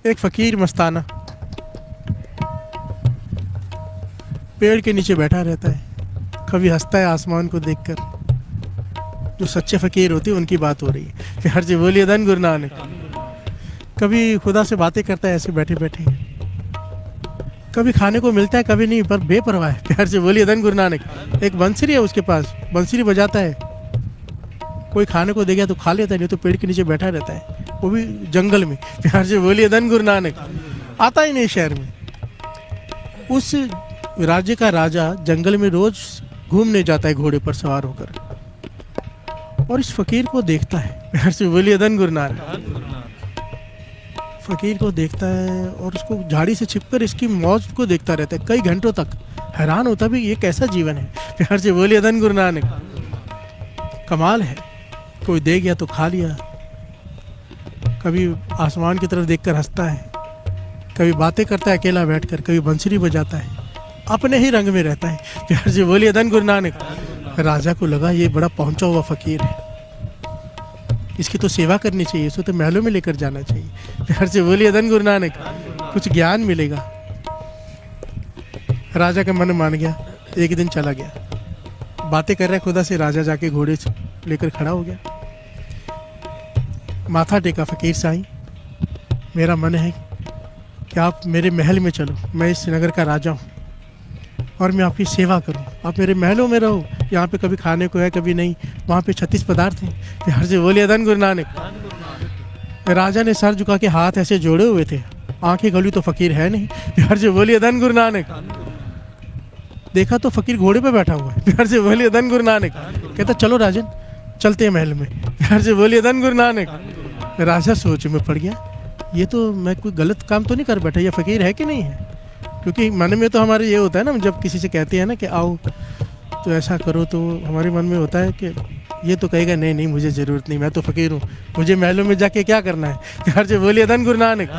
एक फकीर मस्ताना पेड़ के नीचे बैठा रहता है, कभी हंसता है आसमान को देखकर। जो सच्चे फकीर होते हैं उनकी बात हो रही है। प्यार से बोलिए धन गुरु नानक। कभी खुदा से बातें करता है ऐसे बैठे बैठे, कभी खाने को मिलता है कभी नहीं, पर बेपरवाह है। प्यार से बोलिए धन गुरु नानक। एक बंसरी है उसके पास, बंसरी बजाता है, कोई खाने को दे गया तो खा लेता है, नहीं तो पेड़ के नीचे बैठा रहता है, वो भी जंगल में। प्यार से बोलिए धन गुरु नानक। आता ही नहीं शहर में। उस राज्य का राजा जंगल में रोज घूमने जाता है घोड़े पर सवार होकर, और इस फकीर को देखता है। प्यार से बोलिए धन गुरु नानक। फकीर को देखता है और उसको झाड़ी से छिपकर इसकी मौज को देखता रहता है कई घंटों तक। हैरान होता भी ये कैसा जीवन है। प्यार से बोलिए धन गुरु नानक। कमाल है, कोई दे गया तो खा लिया, कभी आसमान की तरफ देखकर हंसता है, कभी बातें करता है अकेला बैठकर, कभी बंसुरी बजाता है, अपने ही रंग में रहता है। प्यार से बोलिए धन गुरु नानक। राजा को लगा ये बड़ा पहुंचा हुआ फकीर है, इसकी तो सेवा करनी चाहिए, इसको तो महलों में लेकर जाना चाहिए। प्यार से बोलिए धन गुरु नानक, कुछ ज्ञान मिलेगा। राजा का मन मान गया। एक दिन चला गया, बातें कर रहा है खुदा से। राजा जाके घोड़े लेकर खड़ा हो गया, माथा टेका। फकीर साईं, मेरा मन है कि आप मेरे महल में चलो, मैं इस नगर का राजा हूँ और मैं आपकी सेवा करूं, आप मेरे महलों में रहो। यहाँ पे कभी खाने को है कभी नहीं, वहाँ पे 36 पदार्थ हैं। प्यार से बोलिए धन गुरु नानक। राजा ने सर झुका के हाथ ऐसे जोड़े हुए थे, आंखें गली तो फकीर है नहीं। प्यार से बोलिए धन गुरु नानक। देखा तो फकीर घोड़े पे बैठा हुआ है। प्यार से बोलिए धन गुरु नानक। कहता चलो राजन, चलते हैं महल में। प्यार से बोलिए धन गुरु नानक। राजा सोच में पड़ गया, ये तो मैं कोई गलत काम तो नहीं कर बैठा, ये फकीर है कि नहीं है। क्योंकि मन में तो हमारे ये होता है ना, जब किसी से कहते हैं ना कि आओ तो ऐसा करो, तो हमारे मन में होता है कि ये तो कहेगा नहीं नहीं मुझे ज़रूरत नहीं, मैं तो फ़कीर हूँ, मुझे महलों में जाके क्या करना है। प्यार से बोलिए धन गुरु नानक।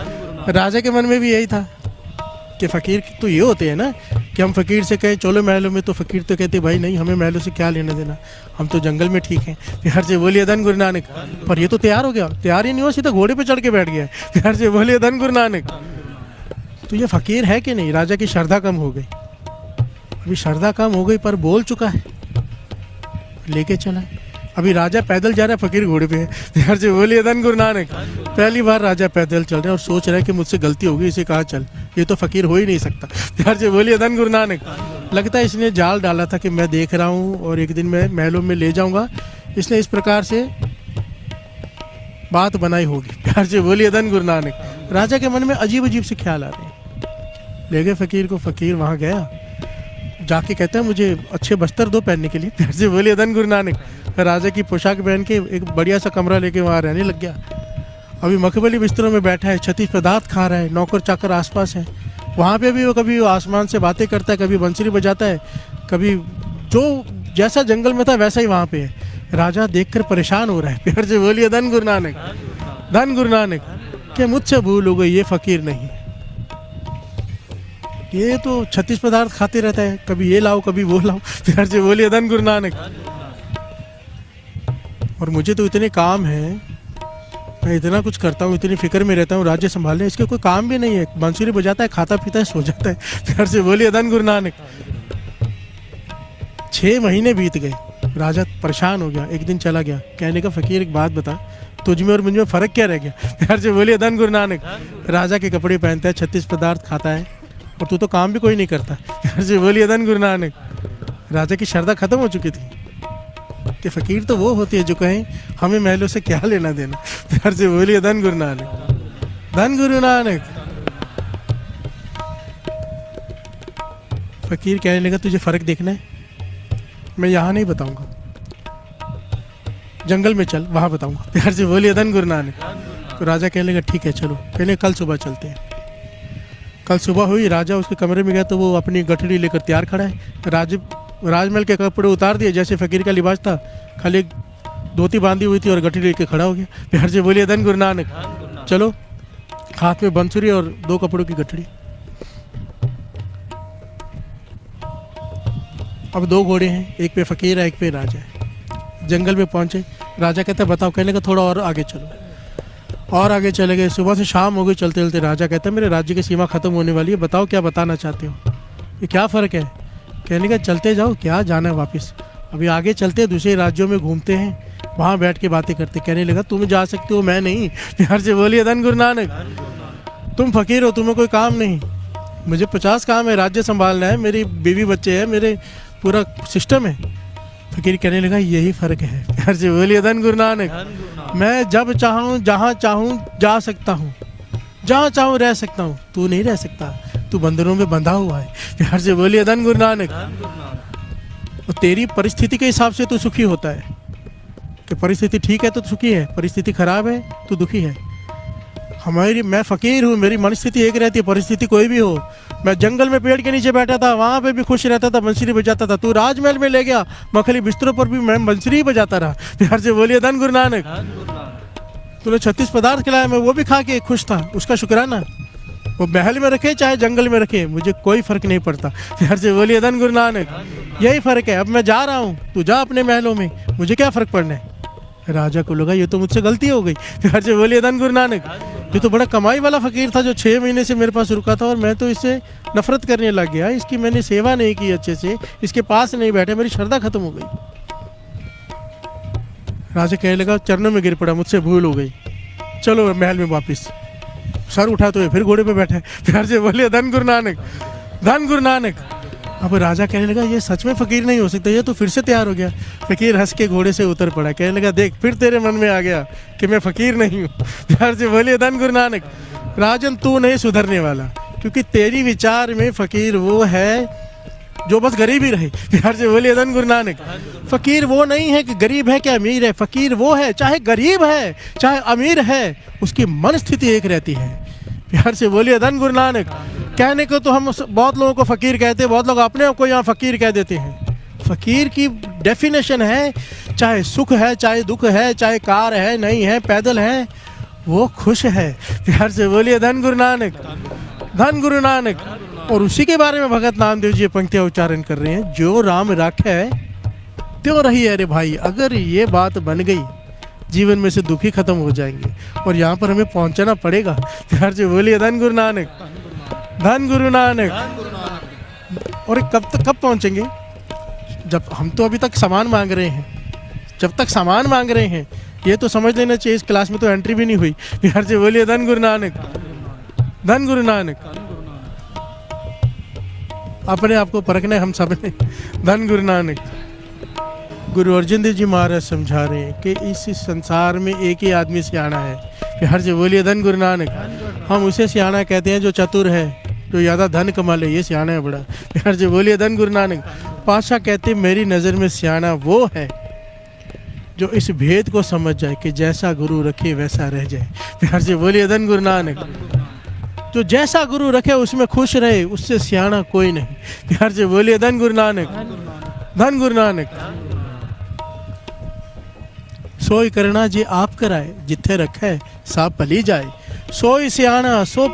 राजा के मन में भी यही था कि फ़कीर तो ये होते हैं ना कि हम फ़कीर से कहें चलो महलों में, तो फ़कीर तो कहते भाई नहीं, हमें महलों से क्या लेना देना, हम तो जंगल में ठीक हैं। प्यार से बोलिए धन गुरु नानक। पर ये तो तैयार हो गया, तैयार ही नहीं हो, सीधा घोड़े पर चढ़ के बैठ गया। प्यार से बोलिए धन गुरु नानक। तो ये फ़कीर है कि नहीं। राजा की श्रद्धा कम हो गई। अभी श्रद्धा कम हो गई पर बोल चुका है, लेके चला। अभी राजा पैदल जा रहा है, फकीर घोड़े पे है। प्यार से बोलिए धन गुरु नानक। पहली बार राजा पैदल चल रहा है और सोच रहा है कि मुझसे गलती होगी, इसे कहा चल, ये तो फकीर हो ही नहीं सकता। प्यार से बोलिए धन गुरु नानक। लगता है इसने जाल डाला था कि मैं देख रहा हूँ और एक दिन मैं महलों में ले जाऊंगा, इसने इस प्रकार से बात बनाई होगी। प्यार से बोलिए धन गुरु नानक। राजा के मन में अजीब अजीब से ख्याल आ रहे हैं। ले गए फकीर को। फकीर वहाँ गया, जाके कहता है मुझे अच्छे बस्तर दो पहनने के लिए। प्यार से बोलिए धन गुरु नानक। राजा की पोशाक पहन के एक बढ़िया सा कमरा लेके वहाँ रहने लग गया। अभी मखमली बिस्तरों में बैठा है, 36 पदार्थ खा रहा है, नौकर चाकर आसपास है। वहाँ पे भी वो कभी आसमान से बातें करता है, कभी बंसुरी बजाता है, कभी जो जैसा जंगल में था वैसा ही वहाँ पे है। राजा देखकर परेशान हो रहा है। प्यार से बोलिए धन गुरु नानक। धन गुरु नानक। क्या मुझसे भूल हो गई, ये फकीर नहीं, ये तो 36 पदार्थ खाते रहता है, कभी ये लाओ कभी वो लाओ। प्यार से बोलिए धन गुरु नानक। और मुझे तो इतने काम है, मैं इतना कुछ करता हूँ, इतनी फिक्र में रहता हूँ, राज्य संभालने, इसके कोई काम भी नहीं है। बंसुरी बजाता है, खाता पीता है, सो जाता है। प्यार से बोलिए धन गुरु नानक। 6 महीने बीत गए, राजा परेशान हो गया। एक दिन चला गया, कहने का फकीर एक बात बता, तुझ में और मुझ में फ़र्क क्या रह गया। प्यार से बोलिए धन गुरु नानक। राजा के कपड़े पहनता है, 36 पदार्थ खाता है, और तू तो काम भी कोई नहीं करता। प्यार से बोलिए धन गुरु नानक। राजा की श्रद्धा खत्म हो चुकी थी कि फकीर तो वो होती है जो कहें हमें महलों से क्या लेना देना। प्यार से बोलिए धन गुरु नानक। धन गुरु नानक। फकीर कहने लगा तुझे फर्क देखना है, मैं यहाँ नहीं बताऊंगा, जंगल में चल, वहाँ बताऊंगा। प्यार से बोलिए धन गुरु नानक। तो राजा कहने लगा ठीक है चलो। कहने कल सुबह चलते हैं। कल सुबह हुई, राजा उसके कमरे में गया तो वो अपनी गठड़ी लेकर तैयार खड़ा है। राजमहल के कपड़े उतार दिए, जैसे फकीर का लिबास था, खाली एक धोती बांधी हुई थी और गठड़ी लेकर खड़ा हो गया। प्यार से बोलिए धन गुरु नानक। चलो, हाथ में बंसुरी और 2 कपड़ों की गठड़ी। अब 2 घोड़े हैं, एक पे फकीर है, एक पे राजा है। जंगल में पहुंचे, राजा कहता है बताओ। कहने का थोड़ा और आगे चलो। और आगे चले गए। सुबह से शाम हो गई, चलते चलते राजा कहता है मेरे राज्य की सीमा खत्म होने वाली है, बताओ क्या बताना चाहते हो, ये क्या फ़र्क है। कहने का चलते जाओ, क्या जाना है वापस, अभी आगे चलते हैं, दूसरे राज्यों में घूमते हैं, वहाँ बैठ के बातें करते। कहने लगा तुम जा सकते हो, मैं नहीं। प्यार से बोलिए धन गुरु नानक। तुम फकीर हो, तुम्हें कोई काम नहीं, मुझे 50 काम है, राज्य संभालना है, मेरी बीवी बच्चे हैं, मेरे पूरा सिस्टम है। फकीर कहने लगा यही फ़र्क है। प्यार से बोलिए धन गुरु नानक। मैं जब चाहूँ जहाँ चाहूँ जा सकता हूँ, जहाँ चाहूँ रह सकता हूँ, तू नहीं रह सकता, तू बंधनों में बंधा हुआ है। प्यार से बोलिए धन गुरु नानक। तो तेरी परिस्थिति के हिसाब से तू सुखी होता है कि परिस्थिति ठीक है तो सुखी है, परिस्थिति खराब है तो दुखी है। मैं फ़कीर हूँ, मेरी मनस्थिति एक रहती है, परिस्थिति कोई भी हो। मैं जंगल में पेड़ के नीचे बैठा था, वहाँ पे भी खुश रहता था, बंसुरी बजाता था। तू राजमहल में ले गया, मखली बिस्तरों पर भी मैं बंसुरी बजाता रहा। प्यार से बोलिए धन गुरु नानक। तूने 36 पदार्थ खिलाया, मैं वो भी खा के खुश था, उसका शुक्राना। वो महल में रखे चाहे जंगल में रखे, मुझे कोई फ़र्क नहीं पड़ता। प्यार से बोलिए धन गुरु नानक। यही फ़र्क है, अब मैं जा रहा हूँ, तू जा अपने महलों में, मुझे क्या फ़र्क पड़ना है। राजा को लगा ये तो मुझसे गलती हो गई। प्यार से बोलिए धन गुरु नानक। ये तो बड़ा कमाई वाला फ़कीर था जो 6 महीने से मेरे पास रुका था, और मैं तो इससे नफरत करने लग गया, इसकी मैंने सेवा नहीं की अच्छे से, इसके पास नहीं बैठे, मेरी श्रद्धा खत्म हो गई। राजा कहने लगा चरणों में गिर पड़ा, मुझसे भूल हो गई, चलो महल में वापस। सर उठा तो फिर घोड़े पे बैठे। प्यार से बोलिए धन गुरु नानक, धन गुरु नानक। अब राजा कहने लगा ये सच में फ़कीर नहीं हो सकता, ये तो फिर से तैयार हो गया। फ़कीर हंस के घोड़े से उतर पड़ा, कहने लगा देख फिर तेरे मन में आ गया कि मैं फ़कीर नहीं हूँ। प्यार से बोलिए धन गुरु नानक। राजन तू नहीं सुधरने वाला, क्योंकि तेरी विचार में फ़कीर वो है जो बस गरीब ही रहे। प्यार से बोलिए धन गुरु नानक। फ़कीर वो नहीं है कि गरीब है कि अमीर है, फ़कीर वो है चाहे गरीब है चाहे अमीर है, उसकी मन स्थिति एक रहती है। प्यार से बोलिए धन गुरु नानक। कहने को तो हम बहुत लोगों को फ़कीर कहते हैं, बहुत लोग अपने आप को यहाँ फ़कीर कह देते हैं। फ़कीर की डेफिनेशन है चाहे सुख है चाहे दुख है, चाहे कार है नहीं है, पैदल है, वो खुश है। प्यार से बोलिए धन गुरु नानक, धन गुरु नानक। और उसी के बारे में भगत नामदेव जी पंक्तियाँ उच्चारण कर रहे हैं, जो राम राखे त्यों रही है रे भाई। अगर ये बात बन गई, जीवन में से दुखी खत्म हो जाएंगे, और यहाँ पर हमें पहुँचना पड़ेगा। प्यार से बोलिए धन गुरु नानक, धन गुरु नानक। और कब पहुँचेंगे, जब हम तो अभी तक सामान मांग रहे हैं, जब तक सामान मांग रहे हैं, ये तो समझ लेना चाहिए इस क्लास में तो एंट्री भी नहीं हुई। प्यार से बोलिए धन गुरु नानक, धन गुरु नानक। अपने आप को परखना है हम सब ने। धन गुरु नानक। गुरु अर्जुन देव जी महाराज समझा रहे हैं कि इस संसार में एक ही आदमी सियाना है। प्यार से बोलिए धन गुरु नानक। हम उसे सियाना कहते हैं जो चतुर है, जो ज़्यादा धन कमा ले, ये सियाना है बड़ा। प्यार से बोलिए धन गुरु नानक। पातशाह कहते मेरी नज़र में सियाना वो है जो इस भेद को समझ जाए कि जैसा गुरु रखे वैसा रह जाए। प्यार से बोलिए धन गुरु नानक। जो जैसा गुरु रखे उसमें खुश रहे, उससे सियाना कोई नहीं। प्यार से बोलिए धन गुरु नानक, धन गुरु नानक। सोई करना जी आप कराए, जिथे रखे साप पली जाए। सोई सियाना सो